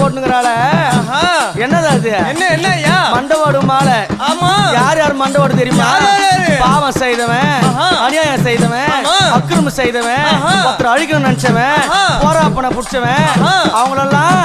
போட்டுங்கறால என்னது அது என்ன என்னய்யா மண்டவோடு மாலை ஆமா யார் யார் மண்டவோடு தெரியுமா பாவம் செய்தவன் அநியாயம் செய்தவன் அக்கிரமம் செய்தவன் ஒருத்தர் அழிக்கணும்னு நினைச்சவன் போராப்பனை புடிச்சவன் அவங்களெல்லாம்